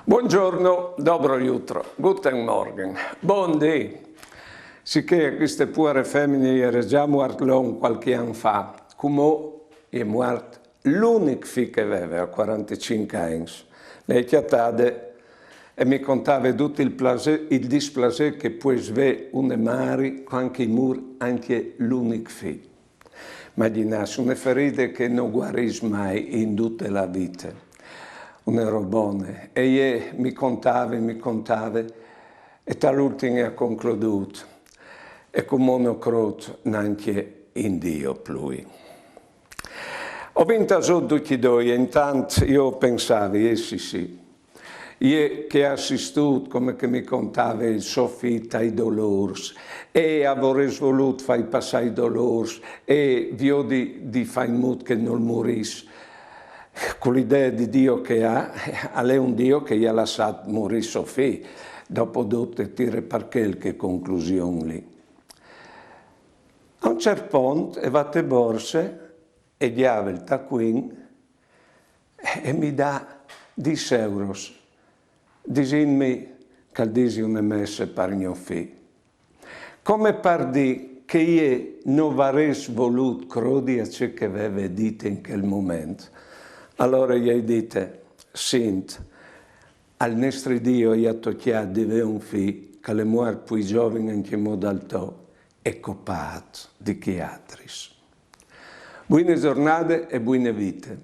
Buongiorno, dobro jutro, guten Morgen, buondì. Sicché queste pure femmine era già morto qualche anno fa, come è morto l'unico figlio che aveva a 45 anni. Lei chiatade e mi contava tutto il dispiacere che può avere una madre quando muore anche l'unico figlio. Immaginate, una ferita che non guarisce mai in tutta la vita. Una robone, e io mi contava, e dall'ultimo ha concluduto, e come uno croce neanche in Dio più. Ho vinto tutti e due, e intanto io pensavo, sì, io che ho assistito, come che mi contava, il soffitto ai dolori, e avrei voluto fare passare i dolori, e vi di fare in modo che non morisse. Con l'idea di Dio che ha, è un Dio che gli ha lasciato morire suo figlio, dopo tutte tire per qualche conclusione lì. A un certo punto, è vate borse, e diava il taccuin, e mi dà 10 euro, dicendomi che disi una messa per mio figlio. Come per dire che io non avrei voluto credere a ciò che aveva detto in quel momento. Allora gli dite, senti, al nostro Dio gli ha toccato di avere un figlio che le muore più giovane in che modalità è copato di che altri. Buone giornate e buone vite.